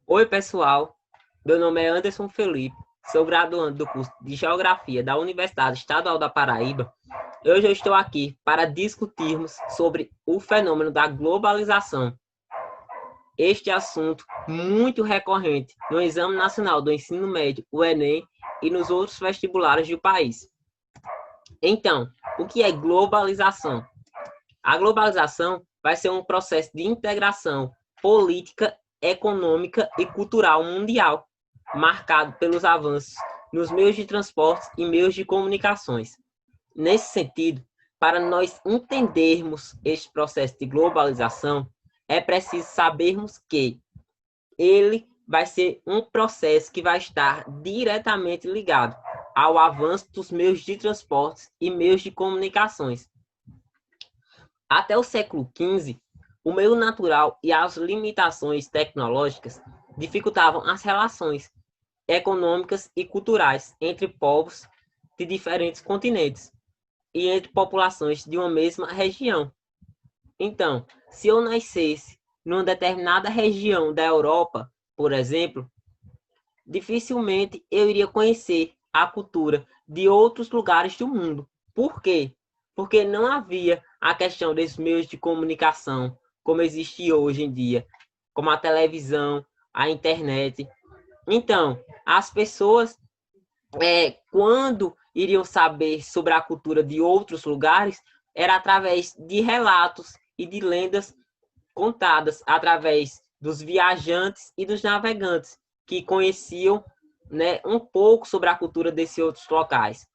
Oi, pessoal. Meu nome é Anderson Felipe, sou graduando do curso de Geografia da Universidade Estadual da Paraíba. Hoje eu estou aqui para discutirmos sobre o fenômeno da globalização. Este assunto muito recorrente no Exame Nacional do Ensino Médio, o Enem, e nos outros vestibulares do país. Então, o que é globalização? A globalização vai ser um processo de integração política, econômica e cultural mundial, marcado pelos avanços nos meios de transporte e meios de comunicações. Nesse sentido, para nós entendermos este processo de globalização, é preciso sabermos que ele vai ser um processo que vai estar diretamente ligado ao avanço dos meios de transporte e meios de comunicações. Até o século XV, o meio natural e as limitações tecnológicas dificultavam as relações econômicas e culturais entre povos de diferentes continentes e entre populações de uma mesma região. Então, se eu nascesse numa determinada região da Europa, por exemplo, dificilmente eu iria conhecer a cultura de outros lugares do mundo. Por quê? Porque não havia a questão desses meios de comunicação como existe hoje em dia, como a televisão, a internet. Então, as pessoas, quando iriam saber sobre a cultura de outros lugares, era através de relatos e de lendas contadas através dos viajantes e dos navegantes que conheciam, né, um pouco sobre a cultura desses outros locais.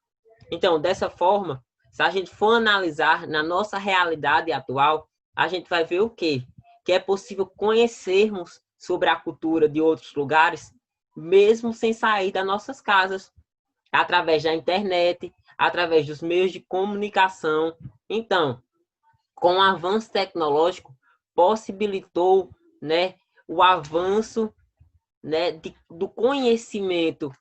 Então, dessa forma, se a gente for analisar na nossa realidade atual, a gente vai ver o quê? Que é possível conhecermos sobre a cultura de outros lugares, mesmo sem sair das nossas casas, através da internet, através dos meios de comunicação. Então, com o avanço tecnológico, possibilitou, né, o avanço, né, do conhecimento,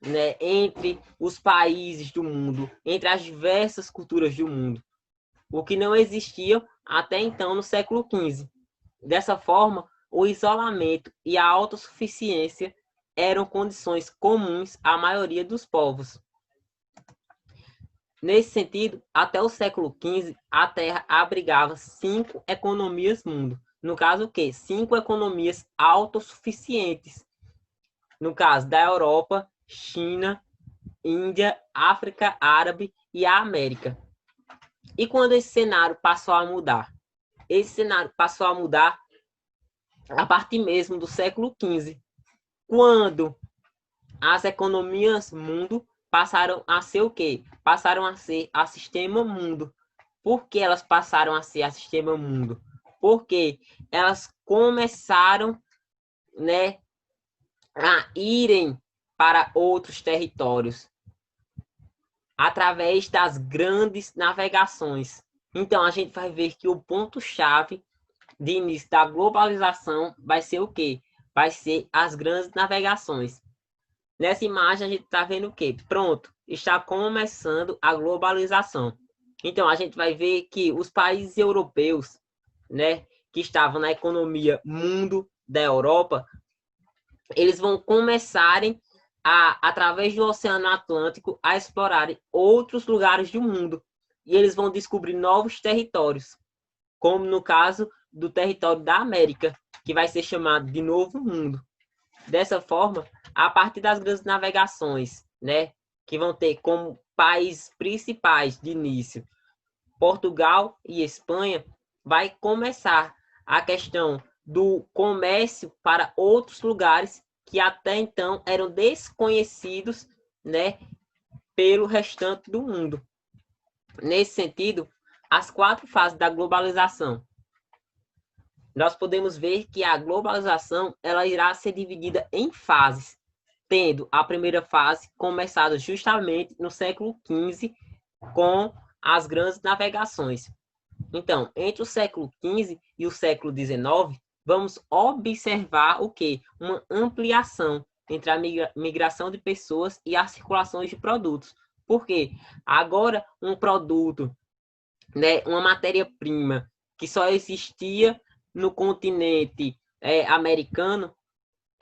né, entre os países do mundo, entre as diversas culturas do mundo, o que não existia até então no século XV. Dessa forma, o isolamento e a autossuficiência eram condições comuns à maioria dos povos. Nesse sentido, até o século XV, a Terra abrigava 5 economias mundo. No caso, o quê? 5 economias autossuficientes. No caso da Europa, China, Índia, África Árabe e a América. E quando esse cenário passou a mudar? Esse cenário passou a mudar a partir mesmo do século XV, quando as economias mundo passaram a ser o quê? Passaram a ser a sistema mundo. Por que elas passaram a ser a sistema mundo? Porque elas começaram, né, a irem para outros territórios através das grandes navegações. Então, a gente vai ver que o ponto-chave de início da globalização vai ser o quê? Vai ser as grandes navegações. Nessa imagem, a gente está vendo o quê? Pronto, está começando a globalização. Então, a gente vai ver que os países europeus, né, que estavam na economia mundo da Europa, eles vão começarem através do Oceano Atlântico, a explorarem outros lugares do mundo. E eles vão descobrir novos territórios, como no caso do território da América, que vai ser chamado de Novo Mundo. Dessa forma, a partir das grandes navegações, né, que vão ter como países principais de início Portugal e Espanha, vai começar a questão do comércio para outros lugares que até então eram desconhecidos, né, pelo restante do mundo. Nesse sentido, as 4 fases da globalização. Nós podemos ver que a globalização ela irá ser dividida em fases, tendo a primeira fase começada justamente no século XV com as grandes navegações. Então, entre o século XV e o século XIX, vamos observar o quê? Uma ampliação entre a migração de pessoas e as circulações de produtos. Por quê? Agora, um produto, né, uma matéria-prima que só existia no continente americano,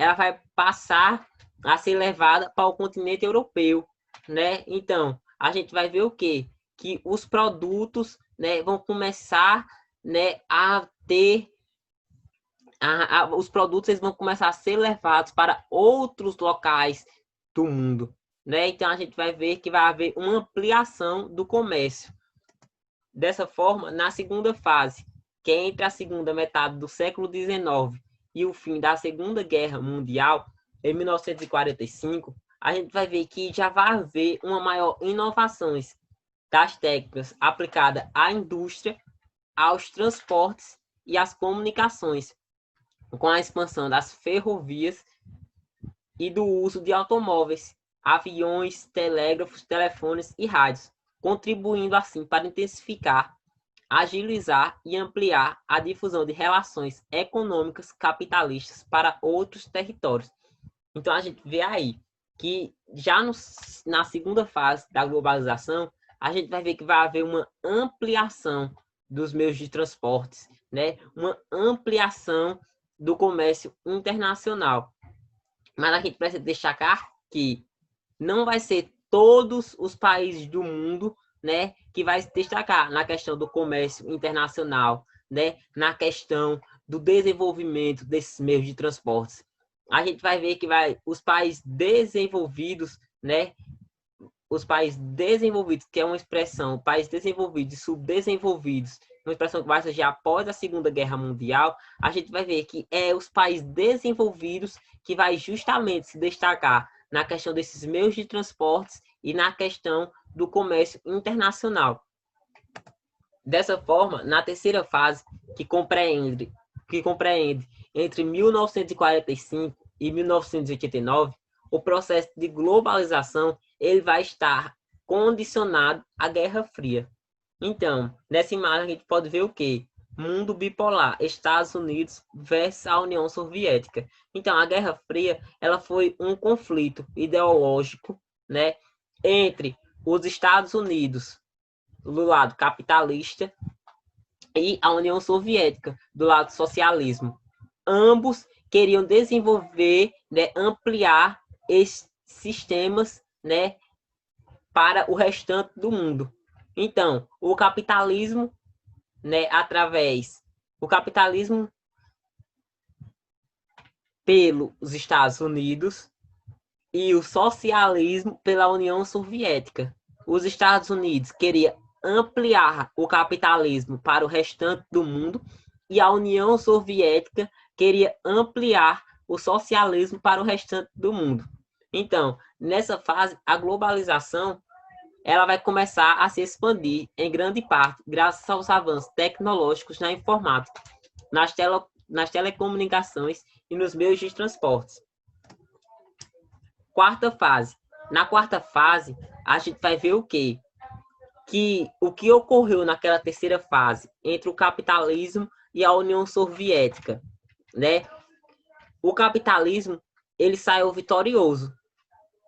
ela vai passar a ser levada para o continente europeu, né? Então, a gente vai ver o quê? Que os produtos, né, vão começar, né, a ter os produtos eles vão começar a ser levados para outros locais do mundo, né? Então a gente vai ver que vai haver uma ampliação do comércio. Dessa forma, na segunda fase, que é entre a segunda metade do século XIX e o fim da Segunda Guerra Mundial, em 1945, a gente vai ver que já vai haver uma maior inovações das técnicas aplicadas à indústria, aos transportes e às comunicações, com a expansão das ferrovias e do uso de automóveis, aviões, telégrafos, telefones e rádios, contribuindo assim para intensificar, agilizar e ampliar a difusão de relações econômicas capitalistas para outros territórios. Então a gente vê aí que já na segunda fase da globalização, a gente vai ver que vai haver uma ampliação dos meios de transportes, né? Uma ampliação do comércio internacional. Mas a gente precisa destacar que não vai ser todos os países do mundo, né, que vai se destacar na questão do comércio internacional, né, na questão do desenvolvimento desses meios de transportes. A gente vai ver que os países desenvolvidos, né, os países desenvolvidos, que é uma expressão, países desenvolvidos e subdesenvolvidos, uma expressão que vai surgir após a Segunda Guerra Mundial, a gente vai ver que é os países desenvolvidos que vai justamente se destacar na questão desses meios de transportes e na questão do comércio internacional. Dessa forma, na terceira fase, que compreende entre 1945 e 1989, o processo de globalização ele vai estar condicionado à Guerra Fria. Então, nessa imagem a gente pode ver o quê? Mundo bipolar, Estados Unidos versus a União Soviética. Então, a Guerra Fria ela foi um conflito ideológico, né, entre os Estados Unidos, do lado capitalista, e a União Soviética, do lado socialismo. Ambos queriam desenvolver, né, ampliar esses sistemas, né, para o restante do mundo. Então, o capitalismo, né, o capitalismo pelos Estados Unidos e o socialismo pela União Soviética. Os Estados Unidos queriam ampliar o capitalismo para o restante do mundo e a União Soviética queria ampliar o socialismo para o restante do mundo. Então, nessa fase, a globalização ela vai começar a se expandir em grande parte graças aos avanços tecnológicos na informática, nas telecomunicações e nos meios de transportes. Quarta fase. Na quarta fase, a gente vai ver o quê? Que o que ocorreu naquela terceira fase entre o capitalismo e a União Soviética, né? O capitalismo, ele saiu vitorioso.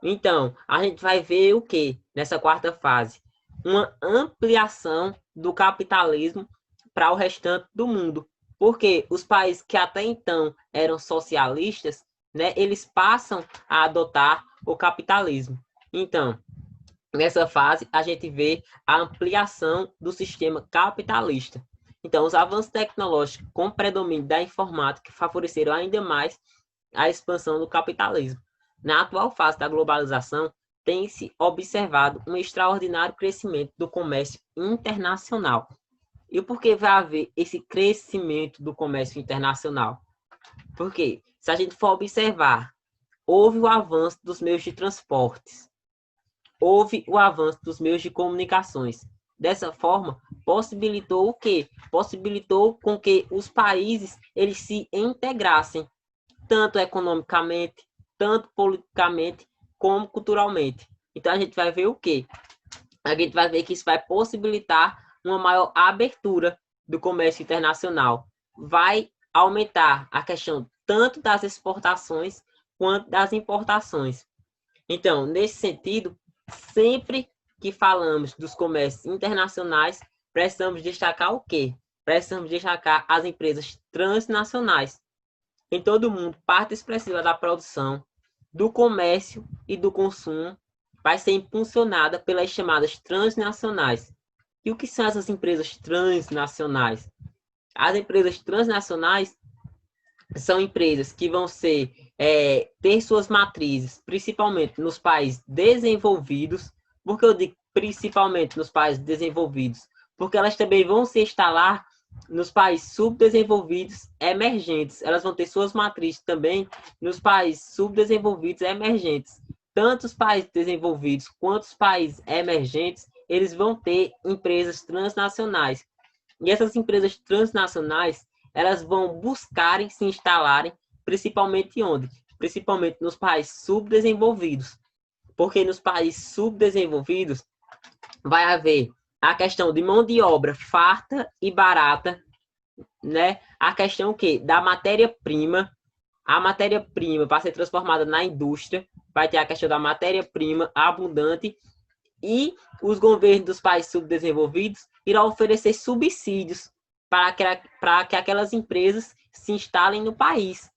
Então, a gente vai ver o quê nessa quarta fase? Uma ampliação do capitalismo para o restante do mundo. Porque os países que até então eram socialistas, né, eles passam a adotar o capitalismo. Então, nessa fase, a gente vê a ampliação do sistema capitalista. Então, os avanços tecnológicos com predomínio da informática favoreceram ainda mais a expansão do capitalismo. Na atual fase da globalização, tem-se observado um extraordinário crescimento do comércio internacional. E por que vai haver esse crescimento do comércio internacional? Porque, se a gente for observar, houve o avanço dos meios de transportes, houve o avanço dos meios de comunicações. Dessa forma, possibilitou o quê? Possibilitou com que os países eles se integrassem, tanto economicamente, tanto politicamente, como culturalmente. Então, a gente vai ver o quê? A gente vai ver que isso vai possibilitar uma maior abertura do comércio internacional. Vai aumentar a questão tanto das exportações quanto das importações. Então, nesse sentido, sempre que falamos dos comércios internacionais, precisamos destacar o quê? Precisamos destacar as empresas transnacionais. em todo o mundo, parte expressiva da produção, do comércio e do consumo vai ser impulsionada pelas chamadas transnacionais. E o que são essas empresas transnacionais? As empresas transnacionais são empresas que vão ter suas matrizes, principalmente nos países desenvolvidos. Por que eu digo principalmente nos países desenvolvidos? Porque elas também vão se instalar nos países subdesenvolvidos emergentes. Elas vão ter suas matrizes também nos países subdesenvolvidos emergentes. Tanto os países desenvolvidos quanto os países emergentes, eles vão ter empresas transnacionais. E essas empresas transnacionais, elas vão buscarem se instalarem, principalmente onde? Principalmente nos países subdesenvolvidos. Porque nos países subdesenvolvidos vai haver a questão de mão de obra farta e barata, né? A questão o quê? Da matéria-prima. A matéria-prima para ser transformada na indústria, vai ter a questão da matéria-prima abundante e os governos dos países subdesenvolvidos irão oferecer subsídios para que aquelas empresas se instalem no país.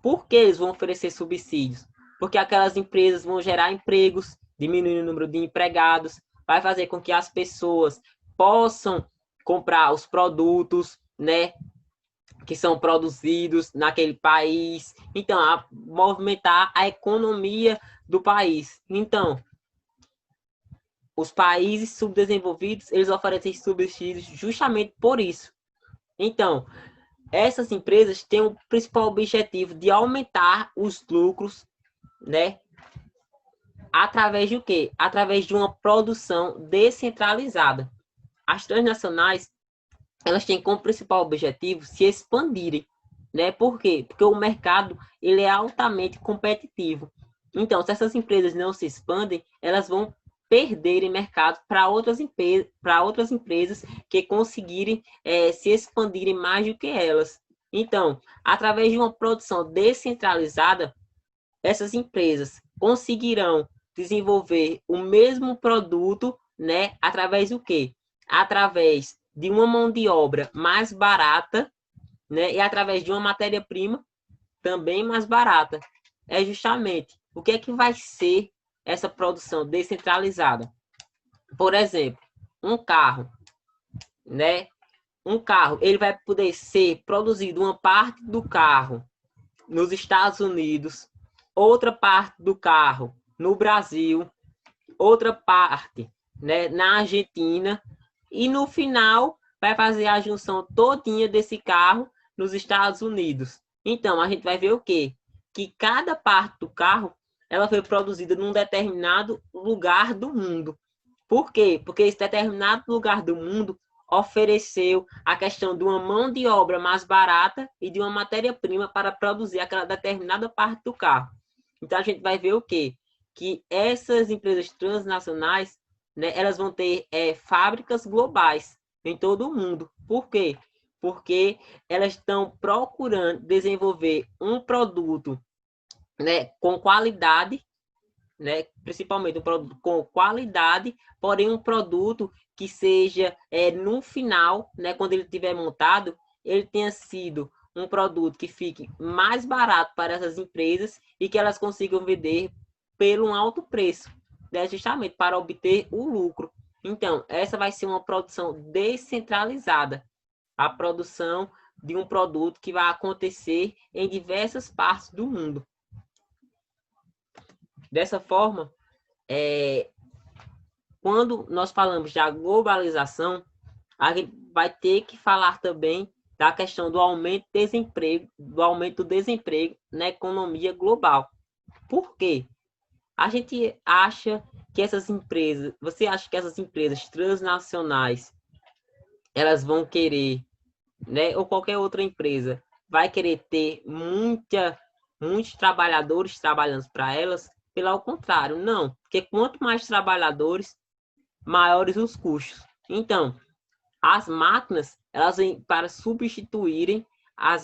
Por que eles vão oferecer subsídios? Porque aquelas empresas vão gerar empregos, diminuir o número de empregados, vai fazer com que as pessoas possam comprar os produtos, né, que são produzidos naquele país. Então, movimentar a economia do país. Então, os países subdesenvolvidos, eles oferecem subsídios justamente por isso. Então, essas empresas têm o principal objetivo de aumentar os lucros, né? Através de o quê? Através de uma produção descentralizada. As transnacionais, elas têm como principal objetivo se expandirem, né? Por quê? Porque o mercado, ele é altamente competitivo. Então, se essas empresas não se expandem, elas vão perderem mercado para outras empresas que conseguirem se expandirem mais do que elas. Então, através de uma produção descentralizada, essas empresas conseguirão desenvolver o mesmo produto, né? Através do quê? Através de uma mão de obra mais barata, né? E através de uma matéria-prima também mais barata. É justamente o que é que vai ser essa produção descentralizada. Por exemplo, um carro, né? Um carro, ele vai poder ser produzido uma parte do carro nos Estados Unidos, outra parte do carro no Brasil, outra parte, né, na Argentina, e no final vai fazer a junção todinha desse carro nos Estados Unidos. Então, a gente vai ver o quê? Que cada parte do carro ela foi produzida num determinado lugar do mundo. Por quê? Porque esse determinado lugar do mundo ofereceu a questão de uma mão de obra mais barata e de uma matéria-prima para produzir aquela determinada parte do carro. Então, a gente vai ver o quê? Que essas empresas transnacionais, né, elas vão ter fábricas globais em todo o mundo. Por quê? Porque elas estão procurando desenvolver um produto, né, com qualidade, né, principalmente um produto com qualidade, porém um produto que seja, no final, né, quando ele estiver montado, ele tenha sido um produto que fique mais barato para essas empresas e que elas consigam vender pelo um alto preço, né, justamente para obter o lucro. Então, essa vai ser uma produção descentralizada, a produção de um produto que vai acontecer em diversas partes do mundo. Dessa forma, quando nós falamos da globalização, a gente vai ter que falar também da questão do aumento do desemprego na economia global. Por quê? A gente acha que essas empresas, você acha que essas empresas transnacionais, elas vão querer, né, ou qualquer outra empresa, vai querer ter muitos trabalhadores trabalhando para elas? Pelo contrário, não. Porque quanto mais trabalhadores, maiores os custos. Então, as máquinas, elas vêm para substituírem a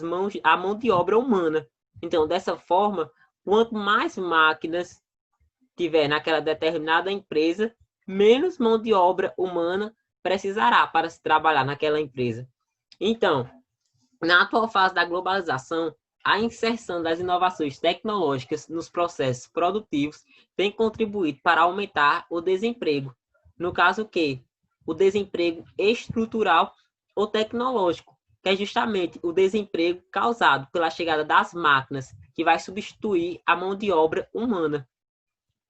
mão de obra humana. Então, dessa forma, quanto mais máquinas tiver naquela determinada empresa, menos mão de obra humana precisará para se trabalhar naquela empresa. Então, na atual fase da globalização, a inserção das inovações tecnológicas nos processos produtivos tem contribuído para aumentar o desemprego. No caso, o desemprego estrutural ou tecnológico, que é justamente o desemprego causado pela chegada das máquinas, que vai substituir a mão de obra humana,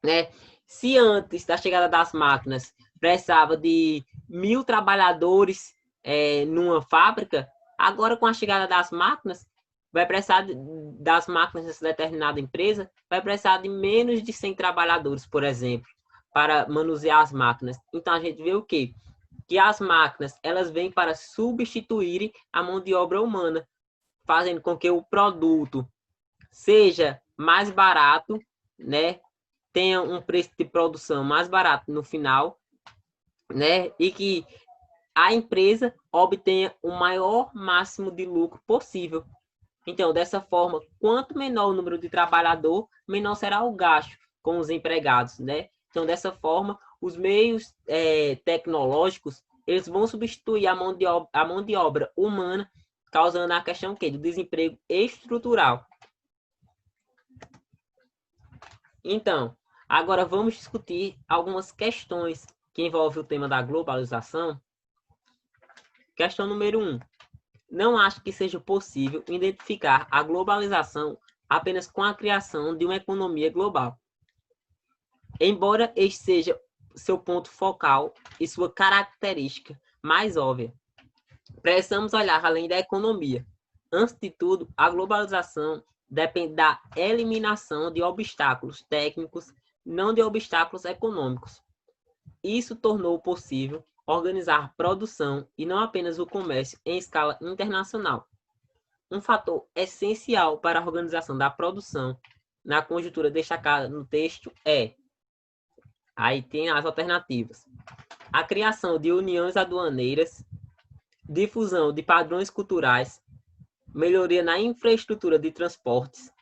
né? Se antes da chegada das máquinas precisava de 1.000 trabalhadores numa fábrica, agora com a chegada das máquinas, vai precisar das máquinas dessa determinada empresa, vai precisar de menos de 100 trabalhadores, por exemplo, para manusear as máquinas. Então, a gente vê o quê? Que as máquinas, elas vêm para substituírem a mão de obra humana, fazendo com que o produto seja mais barato, né? Tenha um preço de produção mais barato no final, né? E que a empresa obtenha o maior máximo de lucro possível. Então, dessa forma, quanto menor o número de trabalhador, menor será o gasto com os empregados, né? Então, dessa forma, os meios tecnológicos, eles vão substituir a mão de obra humana, causando a questão do desemprego estrutural. Então, agora vamos discutir algumas questões que envolvem o tema da globalização. Questão número 1. Não acho que seja possível identificar a globalização apenas com a criação de uma economia global. Embora este seja seu ponto focal e sua característica mais óbvia, precisamos olhar além da economia. Antes de tudo, a globalização depende da eliminação de obstáculos técnicos, não de obstáculos econômicos. Isso tornou possível organizar produção e não apenas o comércio em escala internacional. Um fator essencial para a organização da produção na conjuntura destacada no texto aí tem as alternativas: a criação de uniões aduaneiras, difusão de padrões culturais, melhoria na infraestrutura de transportes,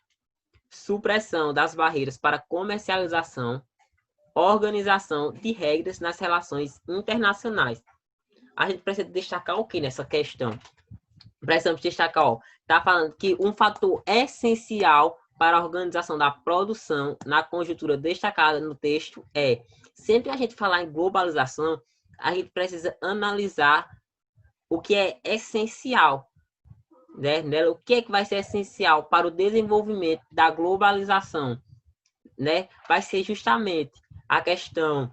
supressão das barreiras para comercialização, organização de regras nas relações internacionais. A gente precisa destacar o que nessa questão? Precisamos destacar, está falando que um fator essencial para a organização da produção na conjuntura destacada no texto sempre que a gente falar em globalização, a gente precisa analisar o que é essencial, né? O que é que vai ser essencial para o desenvolvimento da globalização, né? Vai ser justamente a questão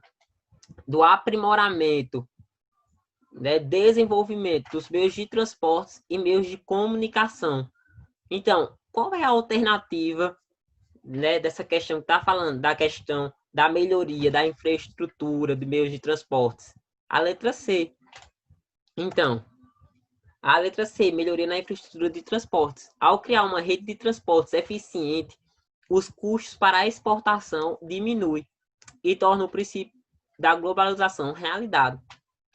do aprimoramento, né, desenvolvimento dos meios de transportes e meios de comunicação. Então, qual é a alternativa, né, dessa questão que está falando, da questão da melhoria da infraestrutura de meios de transportes? A letra C. Então, a letra C, melhoria na infraestrutura de transportes. Ao criar uma rede de transportes eficiente, os custos para a exportação diminuem e torna o princípio da globalização realidade.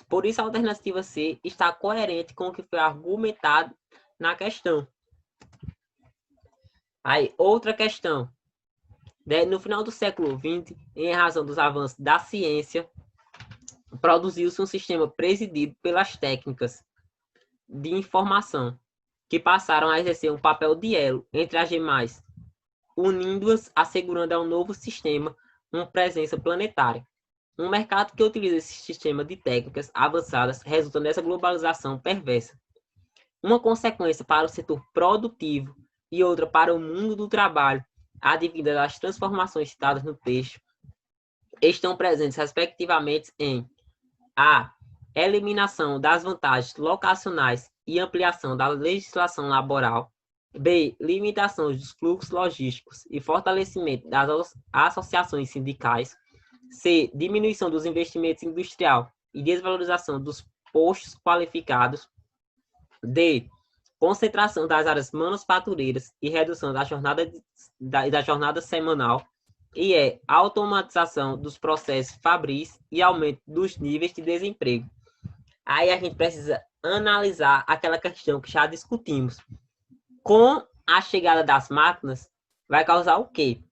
Por isso, a alternativa C está coerente com o que foi argumentado na questão. Aí, outra questão. No final do século XX, em razão dos avanços da ciência, produziu-se um sistema presidido pelas técnicas de informação, que passaram a exercer um papel de elo entre as demais, unindo-as, assegurando a um novo sistema uma presença planetária. Um mercado que utiliza esse sistema de técnicas avançadas resulta nessa globalização perversa. Uma consequência para o setor produtivo e outra para o mundo do trabalho, advinda das transformações citadas no texto, estão presentes respectivamente em a eliminação das vantagens locacionais e ampliação da legislação laboral, b, limitação dos fluxos logísticos e fortalecimento das associações sindicais, c, diminuição dos investimentos industrial e desvalorização dos postos qualificados, d, concentração das áreas manufatureiras e redução da jornada semanal, e automatização dos processos fabris e aumento dos níveis de desemprego. Aí a gente precisa analisar aquela questão que já discutimos. Com a chegada das máquinas, vai causar o quê?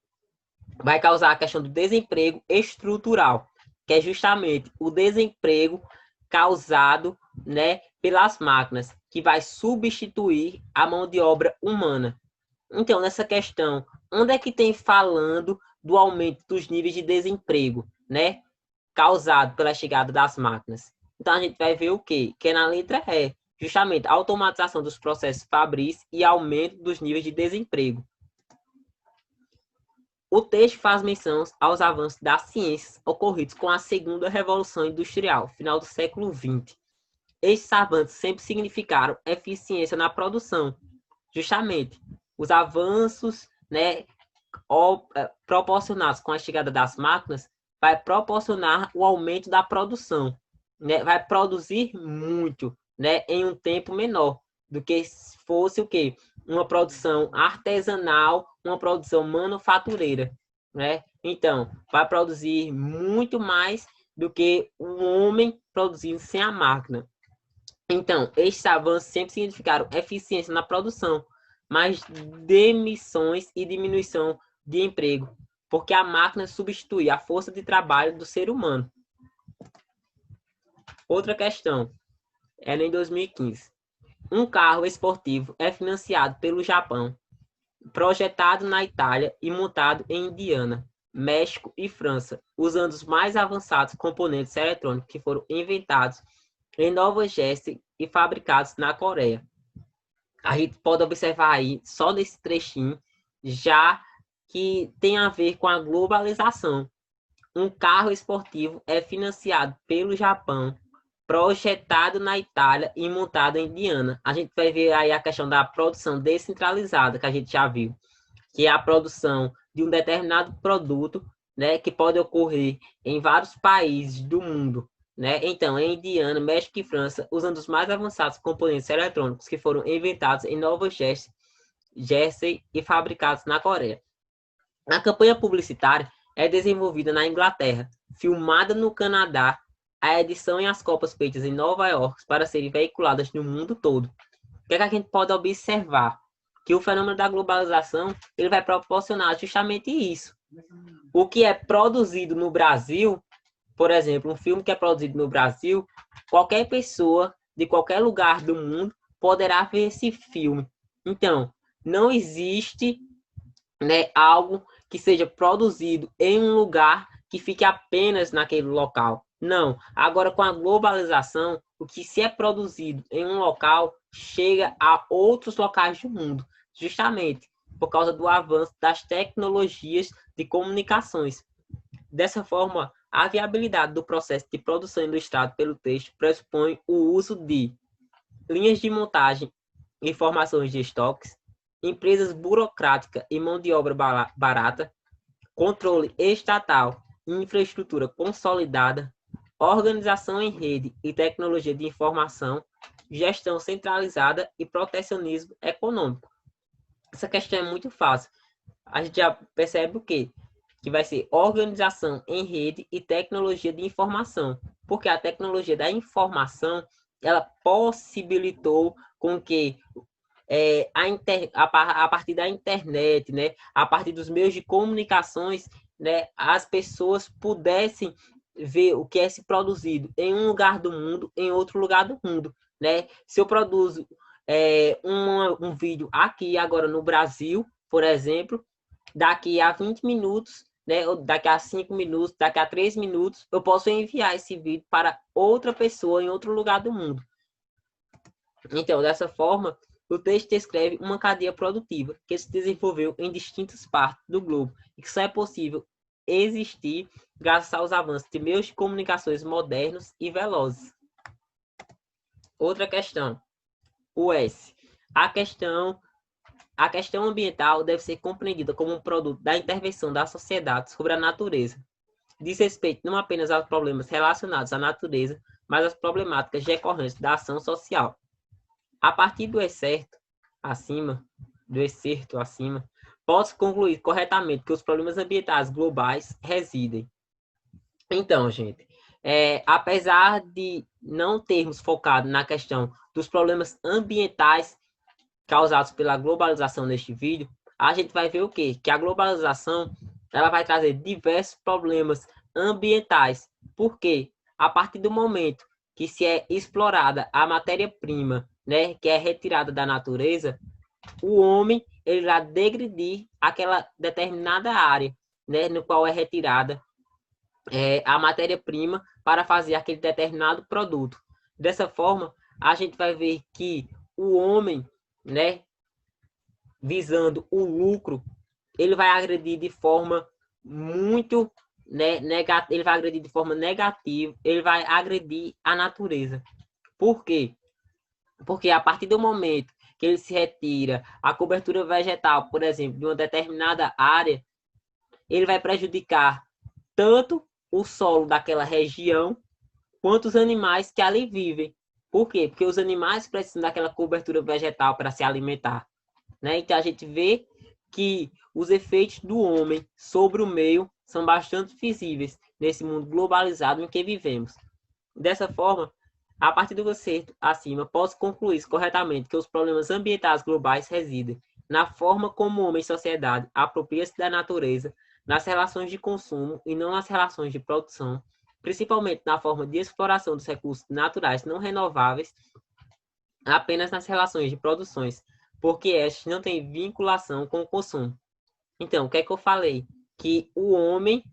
Vai causar a questão do desemprego estrutural, que é justamente o desemprego causado, né, pelas máquinas, que vai substituir a mão de obra humana. Então, nessa questão, onde é que tem falando do aumento dos níveis de desemprego, né? Causado pela chegada das máquinas. Então, a gente vai ver o quê? Que é na letra E, justamente a automatização dos processos fabris e aumento dos níveis de desemprego. O texto faz menção aos avanços das ciências ocorridos com a segunda revolução industrial, final do século XX. Estes avanços sempre significaram eficiência na produção. Justamente, os avanços, né, proporcionados com a chegada das máquinas vai proporcionar o aumento da produção, né? Vai produzir muito, né, em um tempo menor do que se fosse o quê? Uma produção artesanal, uma produção manufatureira, né? Então, vai produzir muito mais do que o homem produzindo sem a máquina. Então, estes avanços sempre significaram eficiência na produção, mas demissões e diminuição de emprego, porque a máquina substitui a força de trabalho do ser humano. Outra questão, era em 2015. Um carro esportivo é financiado pelo Japão, projetado na Itália e montado em Indiana, México e França, usando os mais avançados componentes eletrônicos que foram inventados em Nova Jersey e fabricados na Coreia. A gente pode observar aí, só nesse trechinho, já que tem a ver com a globalização. Um carro esportivo é financiado pelo Japão, projetado na Itália e montado em Indiana. A gente vai ver aí a questão da produção descentralizada, que a gente já viu, que é a produção de um determinado produto, né, que pode ocorrer em vários países do mundo, né? Então, em Indiana, México e França, usando os mais avançados componentes eletrônicos que foram inventados em Nova Jersey e fabricados na Coreia. A campanha publicitária é desenvolvida na Inglaterra, filmada no Canadá, a edição e as copas feitas em Nova York para serem veiculadas no mundo todo. O que é que a gente pode observar? Que o fenômeno da globalização ele vai proporcionar justamente isso. O que é produzido no Brasil, por exemplo, um filme que é produzido no Brasil, qualquer pessoa de qualquer lugar do mundo poderá ver esse filme. Então, não existe, né, algo que seja produzido em um lugar que fique apenas naquele local. Não. Agora, com a globalização, o que se é produzido em um local chega a outros locais do mundo, justamente por causa do avanço das tecnologias de comunicações. Dessa forma, a viabilidade do processo de produção ilustrado pelo texto pressupõe o uso de linhas de montagem, informações de estoques, empresas burocráticas e mão de obra barata, controle estatal e infraestrutura consolidada, organização em rede e tecnologia de informação, gestão centralizada e protecionismo econômico. Essa questão é muito fácil. A gente já percebe o quê? Que vai ser organização em rede e tecnologia de informação. Porque a tecnologia da informação, ela possibilitou com que a partir da internet, né, a partir dos meios de comunicações, né, as pessoas pudessem ver o que é se produzido em um lugar do mundo, em outro lugar do mundo, né? Se eu produzo um vídeo aqui agora no Brasil, por exemplo, daqui a 20 minutos, né, daqui a 5 minutos, daqui a 3 minutos, eu posso enviar esse vídeo para outra pessoa em outro lugar do mundo. Então, dessa forma, o texto descreve uma cadeia produtiva que se desenvolveu em distintas partes do globo e que só é possível existir graças aos avanços de meios de comunicações modernos e velozes. Outra questão, o S. A questão ambiental deve ser compreendida como um produto da intervenção da sociedade sobre a natureza. Diz respeito não apenas aos problemas relacionados à natureza, mas às problemáticas decorrentes da ação social. A partir do excerto acima, pode-se concluir corretamente que os problemas ambientais globais residem. Então, gente, apesar de não termos focado na questão dos problemas ambientais causados pela globalização neste vídeo, a gente vai ver o quê? Que a globalização ela vai trazer diversos problemas ambientais. Por quê? A partir do momento que se é explorada a matéria-prima, né, que é retirada da natureza, o homem ele irá degredir aquela determinada área, né, no qual é retirada a matéria-prima para fazer aquele determinado produto. Dessa forma, a gente vai ver que o homem, né, visando o lucro, ele vai agredir de forma muito, né, ele vai agredir de forma negativa, ele vai agredir a natureza. Por quê? Porque a partir do momento que ele se retira a cobertura vegetal, por exemplo, de uma determinada área, ele vai prejudicar tanto o solo daquela região, quanto os animais que ali vivem. Por quê? Porque os animais precisam daquela cobertura vegetal para se alimentar, né? Então a gente vê que os efeitos do homem sobre o meio são bastante visíveis nesse mundo globalizado em que vivemos. Dessa forma, a partir do conceito acima, posso concluir corretamente que os problemas ambientais globais residem na forma como o homem e a sociedade apropria-se da natureza, nas relações de consumo e não nas relações de produção, principalmente na forma de exploração dos recursos naturais não renováveis, apenas nas relações de produções, porque estas não têm vinculação com o consumo. Então, o que é que eu falei? Que o homem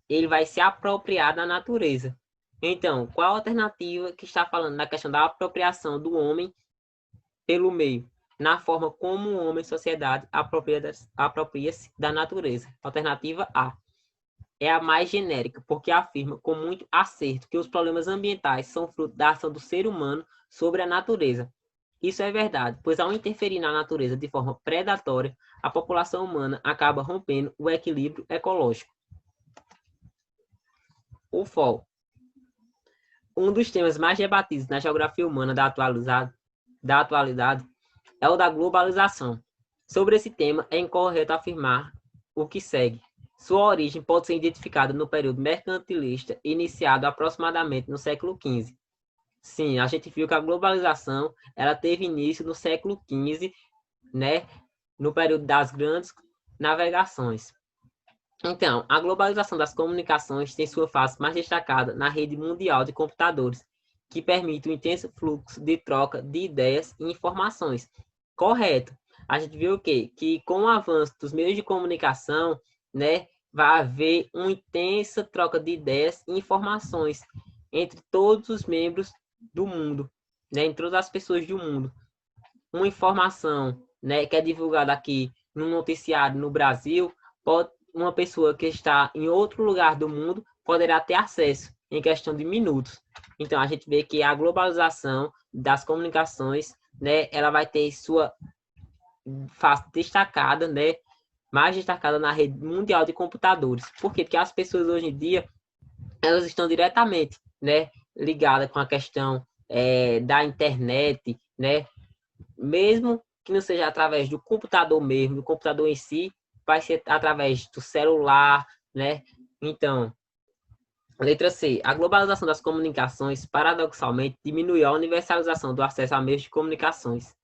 ele vai se apropriar da natureza. Então, qual a alternativa que está falando na questão da apropriação do homem pelo meio? Na forma como o homem e a sociedade apropria-se da natureza. Alternativa A é a mais genérica, porque afirma com muito acerto que os problemas ambientais são fruto da ação do ser humano sobre a natureza. Isso é verdade, pois ao interferir na natureza de forma predatória, a população humana acaba rompendo o equilíbrio ecológico. O FOL. Um dos temas mais debatidos na geografia humana da atualidade é o da globalização. Sobre esse tema, é incorreto afirmar o que segue. Sua origem pode ser identificada no período mercantilista, iniciado aproximadamente no século XV. Sim, a gente viu que a globalização ela teve início no século XV, né, no período das grandes navegações. Então, a globalização das comunicações tem sua face mais destacada na rede mundial de computadores, que permite um intenso fluxo de troca de ideias e informações. Correto. A gente viu o quê? Que com o avanço dos meios de comunicação, né, vai haver uma intensa troca de ideias e informações entre todos os membros do mundo, né, entre todas as pessoas do mundo. Uma informação, né, que é divulgada aqui no noticiário no Brasil, uma pessoa que está em outro lugar do mundo poderá ter acesso em questão de minutos. Então, a gente vê que a globalização das comunicações, né, ela vai ter sua face destacada, né, mais destacada na rede mundial de computadores. Por quê? Porque as pessoas hoje em dia, elas estão diretamente, né, ligadas com a questão da internet, né, mesmo que não seja através do computador mesmo, do computador em si, vai ser através do celular, né? Então, letra C. A globalização das comunicações, paradoxalmente, diminuiu a universalização do acesso a meios de comunicações.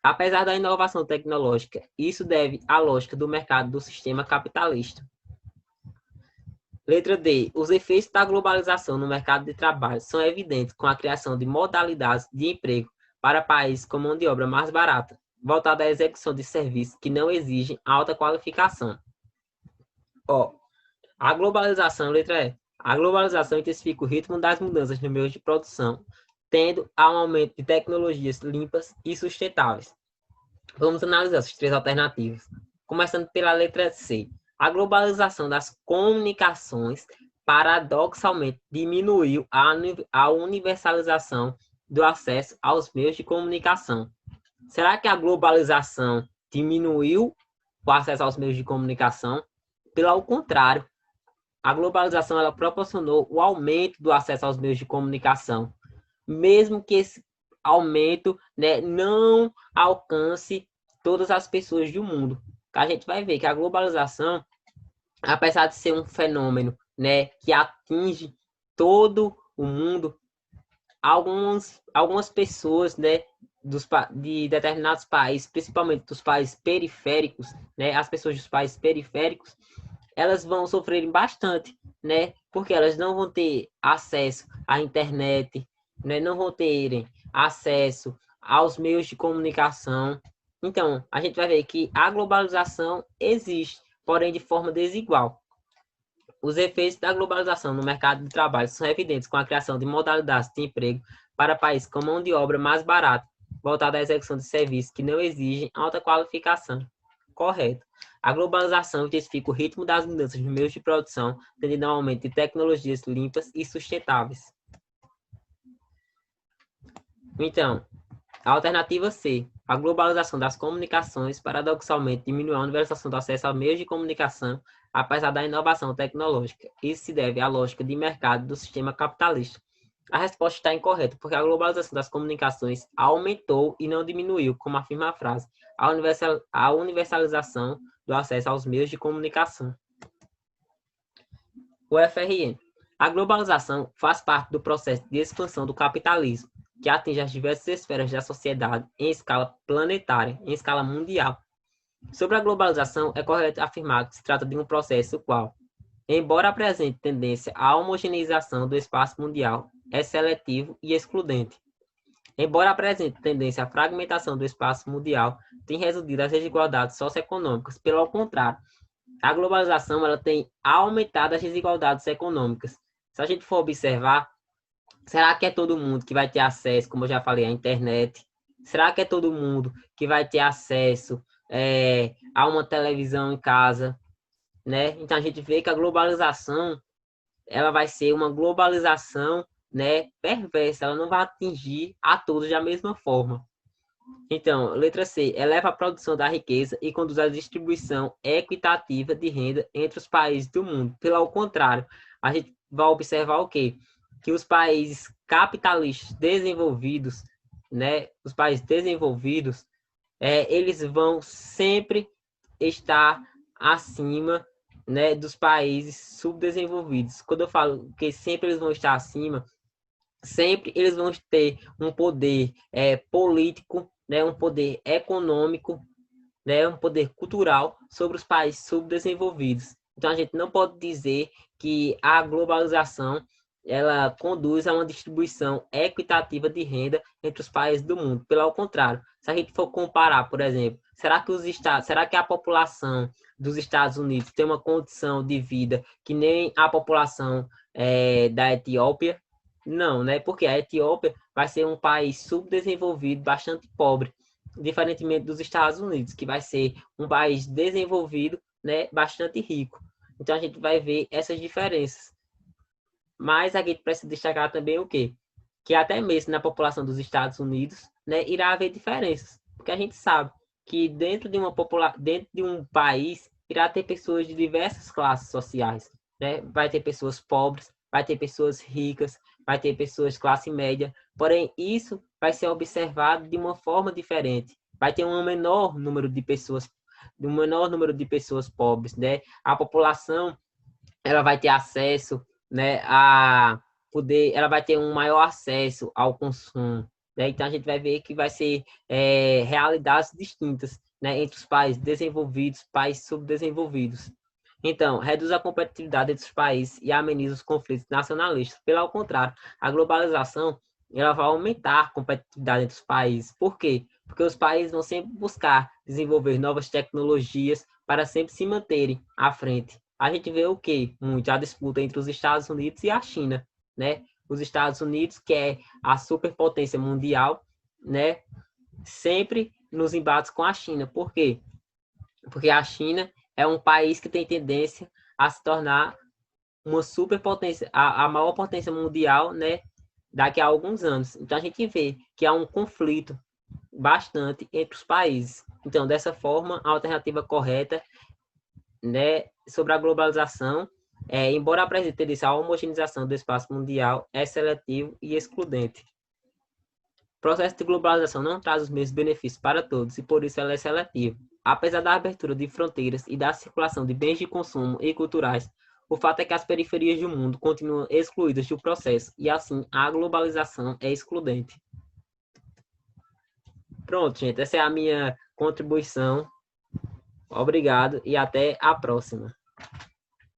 Apesar da inovação tecnológica, isso deve à lógica do mercado do sistema capitalista. Letra D. Os efeitos da globalização no mercado de trabalho são evidentes com a criação de modalidades de emprego para países com mão de obra mais barata, voltada à execução de serviços que não exigem alta qualificação. A globalização, letra E. A globalização intensifica o ritmo das mudanças no meio de produção, tendo a um aumento de tecnologias limpas e sustentáveis. Vamos analisar essas três alternativas. Começando pela letra C. A globalização das comunicações paradoxalmente diminuiu a universalização do acesso aos meios de comunicação. Será que a globalização diminuiu o acesso aos meios de comunicação? Pelo contrário, a globalização ela proporcionou o aumento do acesso aos meios de comunicação, mesmo que esse aumento, né, não alcance todas as pessoas do mundo. A gente vai ver que a globalização, apesar de ser um fenômeno, né, que atinge todo o mundo, algumas pessoas, né, de determinados países, principalmente dos países periféricos, né, as pessoas dos países periféricos, elas vão sofrer bastante, né, porque elas não vão ter acesso à internet, né, não vão terem acesso aos meios de comunicação, Então, a gente vai ver que a globalização existe, porém de forma desigual. Os efeitos da globalização no mercado de trabalho são evidentes com a criação de modalidades de emprego para países com mão de obra mais barata, voltada à execução de serviços que não exigem alta qualificação. Correto. A globalização intensifica o ritmo das mudanças nos meios de produção, tendendo ao aumento de tecnologias limpas e sustentáveis. Então, a alternativa C. A globalização das comunicações, paradoxalmente, diminui a universalização do acesso a meios de comunicação, apesar da inovação tecnológica. Isso se deve à lógica de mercado do sistema capitalista. A resposta está incorreta, porque a globalização das comunicações aumentou e não diminuiu, como afirma a frase, a universalização do acesso aos meios de comunicação. O FRN. A globalização faz parte do processo de expansão do capitalismo, que atinge as diversas esferas da sociedade em escala planetária, em escala mundial. Sobre a globalização, é correto afirmar que se trata de um processo qual, embora apresente tendência à homogeneização do espaço mundial, é seletivo e excludente. Embora apresente tendência à fragmentação do espaço mundial, tem reduzido as desigualdades socioeconômicas. Pelo contrário, a globalização ela tem aumentado as desigualdades econômicas. Se a gente for observar, será que é todo mundo que vai ter acesso, como eu já falei, à internet? Será que é todo mundo que vai ter acesso a uma televisão em casa? Né? Então a gente vê que a globalização ela vai ser uma globalização, né, perversa, ela não vai atingir a todos da mesma forma. Então, letra C, eleva a produção da riqueza e conduz à distribuição equitativa de renda entre os países do mundo. Pelo contrário, a gente vai observar o quê? Que os países capitalistas desenvolvidos, né, os países desenvolvidos, eles vão sempre estar acima, né, dos países subdesenvolvidos. Quando eu falo que sempre eles vão estar acima, sempre eles vão ter um poder político, né, um poder econômico, né, um poder cultural sobre os países subdesenvolvidos. Então a gente não pode dizer que a globalização ela conduz a uma distribuição equitativa de renda entre os países do mundo. Pelo contrário, se a gente for comparar, por exemplo, será que a população dos Estados Unidos tem uma condição de vida que nem a população da Etiópia? Não, né? Porque a Etiópia vai ser um país subdesenvolvido, bastante pobre, diferentemente dos Estados Unidos, que vai ser um país desenvolvido, né, bastante rico. Então a gente vai ver essas diferenças. Mas a gente precisa destacar também o quê? Que até mesmo na população dos Estados Unidos, né, irá haver diferenças. Porque a gente sabe que dentro de um país irá ter pessoas de diversas classes sociais, né? Vai ter pessoas pobres, vai ter pessoas ricas, vai ter pessoas de classe média. Porém, isso vai ser observado de uma forma diferente. Vai ter um menor número de pessoas pobres, né? A população ela vai ter acesso, né, a poder, ela vai ter um maior acesso ao consumo, né? Então a gente vai ver que vai ser realidades distintas, né, entre os países desenvolvidos, países subdesenvolvidos. Então, reduz a competitividade entre os países e ameniza os conflitos nacionalistas. Pelo contrário, a globalização ela vai aumentar a competitividade entre os países. Por quê? Porque os países vão sempre buscar desenvolver novas tecnologias para sempre se manterem à frente. A gente vê o quê? Muito a disputa entre os Estados Unidos e a China, né? Os Estados Unidos, que é a superpotência mundial, né? Sempre nos embates com a China. Por quê? Porque a China é um país que tem tendência a se tornar uma superpotência, a maior potência mundial, né? Daqui a alguns anos. Então a gente vê que há um conflito bastante entre os países. Então, dessa forma, a alternativa correta, né, sobre a globalização, embora apresente tendência à homogeneização do espaço mundial, é seletivo e excludente. O processo de globalização não traz os mesmos benefícios para todos e por isso ela é seletiva. Apesar da abertura de fronteiras e da circulação de bens de consumo e culturais, o fato é que as periferias do mundo continuam excluídas do processo e assim a globalização é excludente. Pronto, gente, essa é a minha contribuição. Obrigado e até a próxima.